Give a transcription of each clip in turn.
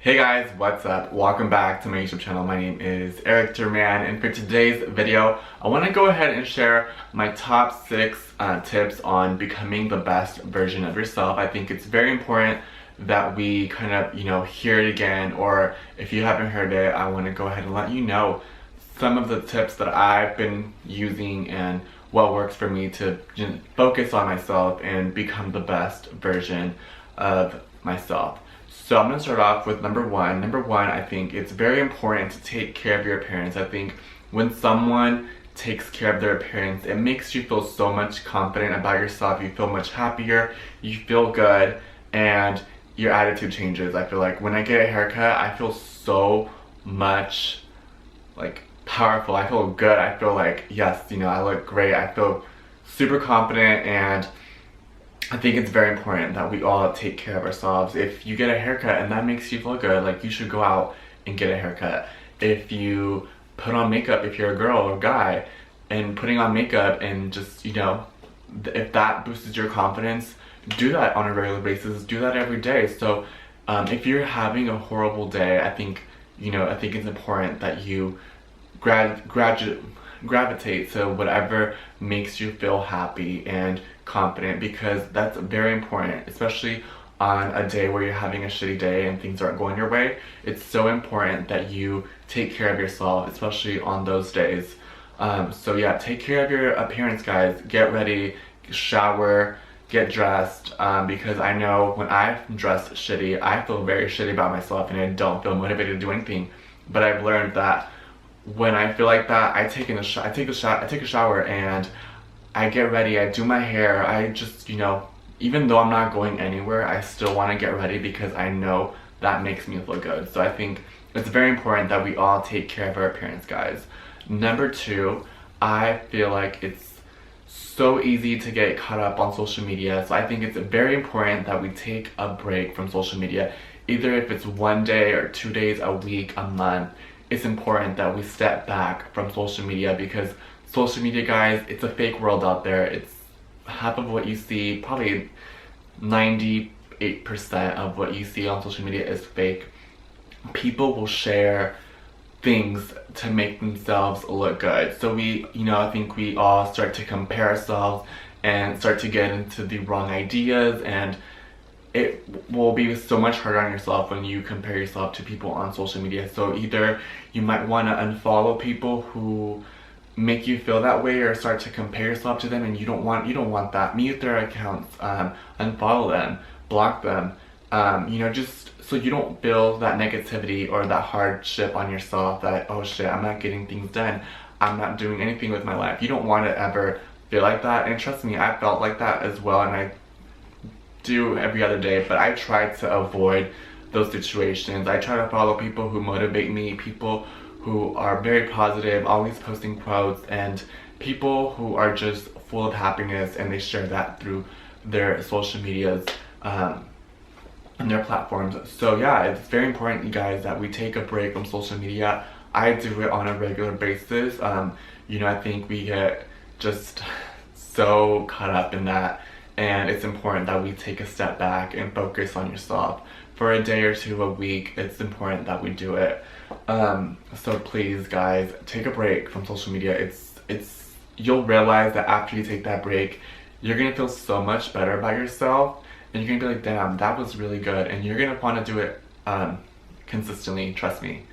Hey guys, what's up? Welcome back to my YouTube channel. My name is Eric Durman, and for today's video, I want to go ahead and share my top 6 tips on becoming the best version of yourself. I think it's very important that we kind of, hear it again, or if you haven't heard it, I want to go ahead and let you know some of the tips that I've been using and what works for me to focus on myself and become the best version of myself. So I'm going to start off with number one. Number one, I think it's very important to take care of your appearance. I think when someone takes care of their appearance, it makes you feel so much confident about yourself. You feel much happier, you feel good, and your attitude changes. I feel like when I get a haircut, I feel so much powerful. I feel good. I feel like, yes, I look great. I feel super confident, and I think it's very important that we all take care of ourselves. If you get a haircut and that makes you feel good, you should go out and get a haircut. If you put on makeup, if you're a girl or guy, and putting on makeup and just, if that boosts your confidence, do that on a regular basis. Do that every day. So if you're having a horrible day, I think it's important that you gravitate to whatever makes you feel happy and confident, because that's very important, especially on a day where you're having a shitty day and things aren't going your way. It's so important that you take care of yourself, especially on those days. So yeah, take care of your appearance, guys. Get ready, shower, get dressed, because I know when I'm dressed shitty, I feel very shitty about myself and I don't feel motivated to do anything. But I've learned that when I feel like that, I take a shower and I get ready, I do my hair, I just, even though I'm not going anywhere, I still want to get ready because I know that makes me feel good. So I think it's very important that we all take care of our appearance, guys. Number 2, I feel like it's so easy to get caught up on social media. So I think it's very important that we take a break from social media. Either if it's one day or 2 days, a week, a month, it's important that we step back from social media, because social media, guys, it's a fake world out there. It's half of what you see, probably 98% of what you see on social media is fake. People will share things to make themselves look good. So I think we all start to compare ourselves and start to get into the wrong ideas, and it will be so much harder on yourself when you compare yourself to people on social media. So either you might want to unfollow people who make you feel that way, or start to compare yourself to them, and you don't want that. Mute their accounts, unfollow them, block them, just so you don't feel that negativity or that hardship on yourself that, oh shit, I'm not getting things done, I'm not doing anything with my life. You don't want to ever feel like that, and trust me, I felt like that as well, and I do every other day, but I try to avoid those situations. I try to follow people who motivate me, people who are very positive, always posting quotes, and people who are just full of happiness, and they share that through their social medias and their platforms. So yeah, it's very important, you guys, that we take a break from social media. I do it on a regular basis. I think we get just so caught up in that, and it's important that we take a step back and focus on yourself for a day or two, a week. It's important that we do it. So please, guys, take a break from social media. You'll realize that after you take that break, you're gonna feel so much better about yourself, and you're gonna be like, damn, that was really good, and you're gonna want to do it consistently. Trust me,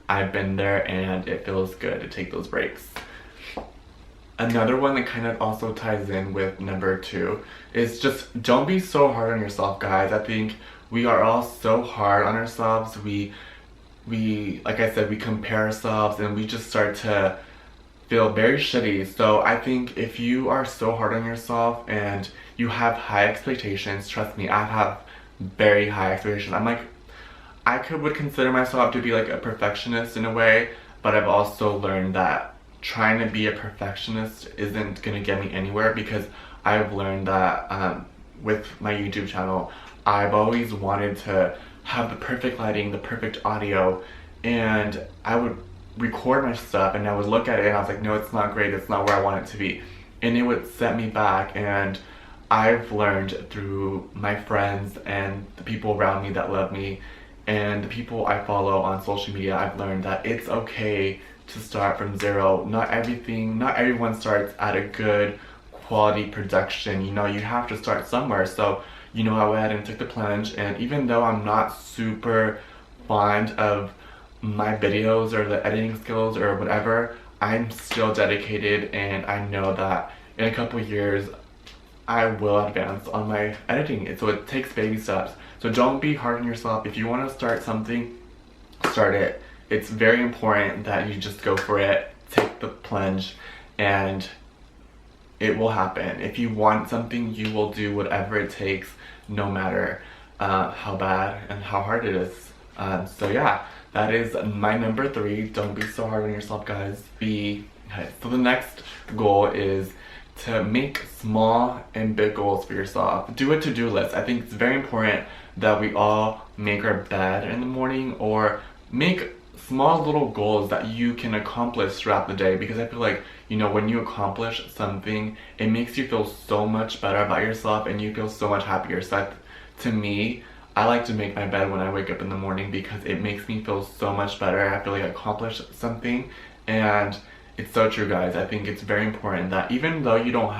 I've been there, and it feels good to take those breaks. Another one that kind of also ties in with number 2 is just don't be so hard on yourself, guys. I think we are all so hard on ourselves. We like I said, we compare ourselves, and we just start to feel very shitty. So I think if you are so hard on yourself and you have high expectations, trust me, I have very high expectations. would consider myself to be like a perfectionist in a way, but I've also learned that trying to be a perfectionist isn't gonna get me anywhere, because I've learned that with my YouTube channel, I've always wanted to have the perfect lighting, the perfect audio, and I would record my stuff and I would look at it and I was like, no, it's not great, it's not where I want it to be, and it would set me back. And I've learned through my friends and the people around me that love me and the people I follow on social media, I've learned that it's okay to start from zero. Not everyone starts at a good quality production. You know, you have to start somewhere. So, you know, I went ahead and took the plunge, and even though I'm not super fond of my videos or the editing skills or whatever, I'm still dedicated, and I know that in a couple years I will advance on my editing. So it takes baby steps. So don't be hard on yourself. If you want to start something, start it. It's very important that you just go for it, take the plunge, and it will happen. If you want something, you will do whatever it takes, no matter how bad and how hard it is. So yeah, that is my number 3. Don't be so hard on yourself, guys. Okay. So the next goal is to make small and big goals for yourself. Do a to-do list. I think it's very important that we all make our bed in the morning, or make small little goals that you can accomplish throughout the day, because I feel like, you know, when you accomplish something, it makes you feel so much better about yourself and you feel so much happier. So to me, I like to make my bed when I wake up in the morning because it makes me feel so much better. I feel like I accomplished something, and it's so true, guys. I think it's very important that even though you don't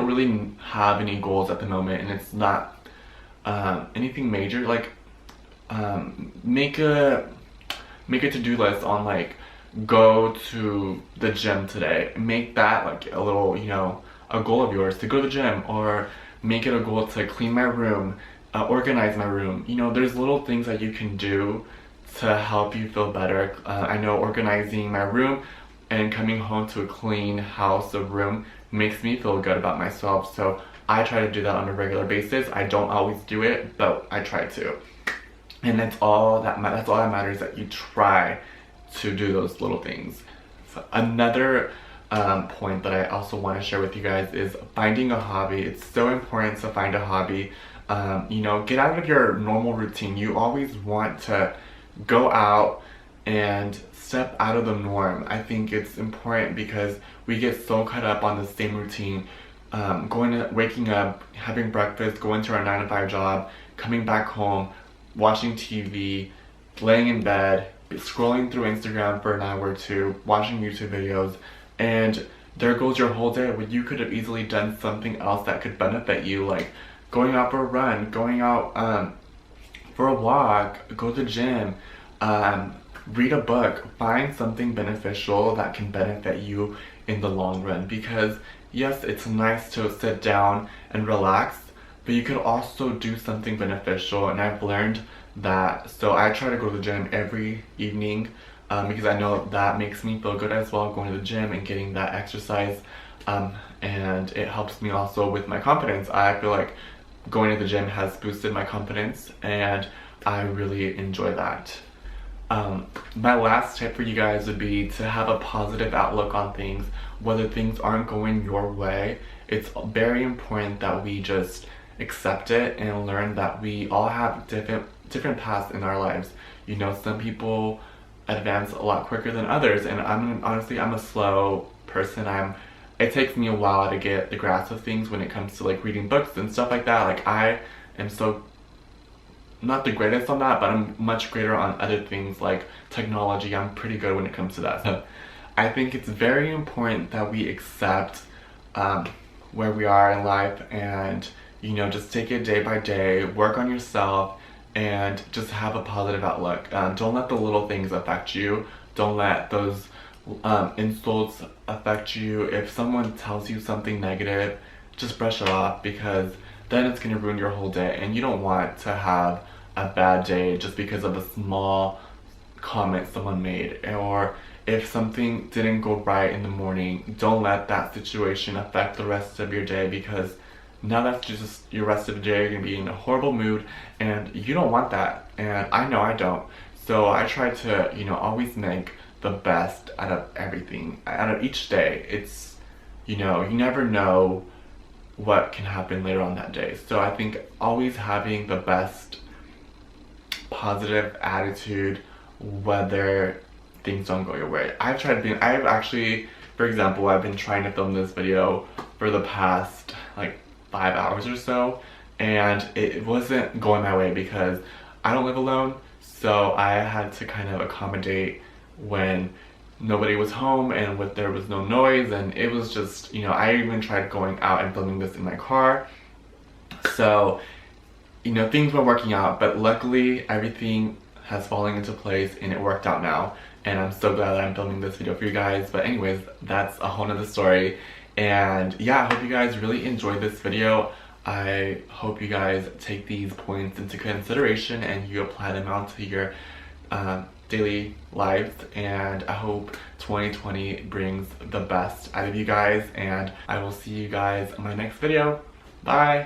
really have any goals at the moment, and it's not anything major, like make a to-do list on, like, go to the gym today. Make that like a little, you know, a goal of yours to go to the gym, or make it a goal to clean my room, organize my room. You know, there's little things that you can do to help you feel better. I know organizing my room and coming home to a clean house, a room, makes me feel good about myself. So I try to do that on a regular basis. I don't always do it, but I try to. And that's all that matters, that you try to do those little things. So another point that I also want to share with you guys is finding a hobby. It's so important to find a hobby. You know, get out of your normal routine. You always want to go out and step out of the norm. I think it's important because we get so caught up on the same routine. Waking up, having breakfast, going to our 9-to-5 job, coming back home, watching TV, laying in bed, scrolling through Instagram for an hour or two, watching YouTube videos, and there goes your whole day when you could have easily done something else that could benefit you, like going out for a run, going out for a walk, go to the gym, read a book, find something beneficial that can benefit you in the long run. Because yes, it's nice to sit down and relax, but you could also do something beneficial, and I've learned that. So I try to go to the gym every evening because I know that makes me feel good as well, going to the gym and getting that exercise, and it helps me also with my confidence. I feel like going to the gym has boosted my confidence, and I really enjoy that. My last tip for you guys would be to have a positive outlook on things. Whether things aren't going your way, it's very important that we just accept it and learn that we all have different paths in our lives. You know, some people advance a lot quicker than others, and I'm a slow person. It takes me a while to get the grasp of things when it comes to like reading books and stuff like that. Like, I am so not the greatest on that, but I'm much greater on other things like technology. I'm pretty good when it comes to that. So I think it's very important that we accept where we are in life, and you know, just take it day by day, work on yourself, and just have a positive outlook. Don't let the little things affect you. Don't let those insults affect you. If someone tells you something negative, just brush it off, because then it's going to ruin your whole day, and you don't want to have a bad day just because of a small comment someone made. Or if something didn't go right in the morning, don't let that situation affect the rest of your day, because now that's just your rest of the day. You're gonna be in a horrible mood, and you don't want that. And I know I don't. So I try to, you know, always make the best out of everything, out of each day. It's, you know, you never know what can happen later on that day. So I think always having the best positive attitude, whether things don't go your way. I've actually, for example, I've been trying to film this video for the past like 5 hours or so, and it wasn't going my way because I don't live alone, so I had to kind of accommodate when nobody was home and when there was no noise, and it was just, you know, I even tried going out and filming this in my car. So, you know, things were working out, but luckily everything has fallen into place and it worked out now. And I'm so glad that I'm filming this video for you guys. But anyways, that's a whole nother story. And yeah, I hope you guys really enjoyed this video. I hope you guys take these points into consideration and you apply them out to your daily lives. And I hope 2020 brings the best out of you guys. And I will see you guys in my next video. Bye!